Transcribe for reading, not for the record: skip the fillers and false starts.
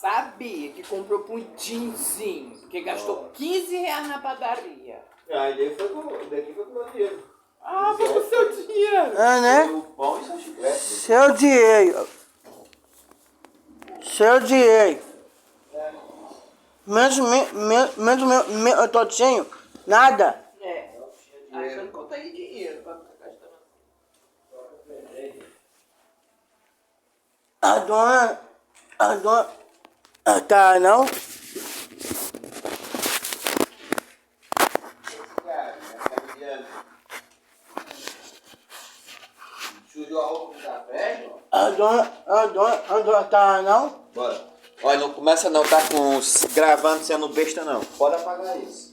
sabia que comprou pudinzinho, porque gastou R$ 15 na padaria. Ah, e daqui foi com o meu dinheiro. Ah, foi com o seu dinheiro. É, né? O pão e seu chiclete. Seu dinheiro. Seu dinheiro. Menos meu totinho, nada. É, achando que eu tenho dinheiro pra ficar gastando. A dona, tá não? Sujou a roupa com café, ó. A dona tá não? Bora. Olha, não começa não, tá gravando sendo besta não. Pode apagar isso.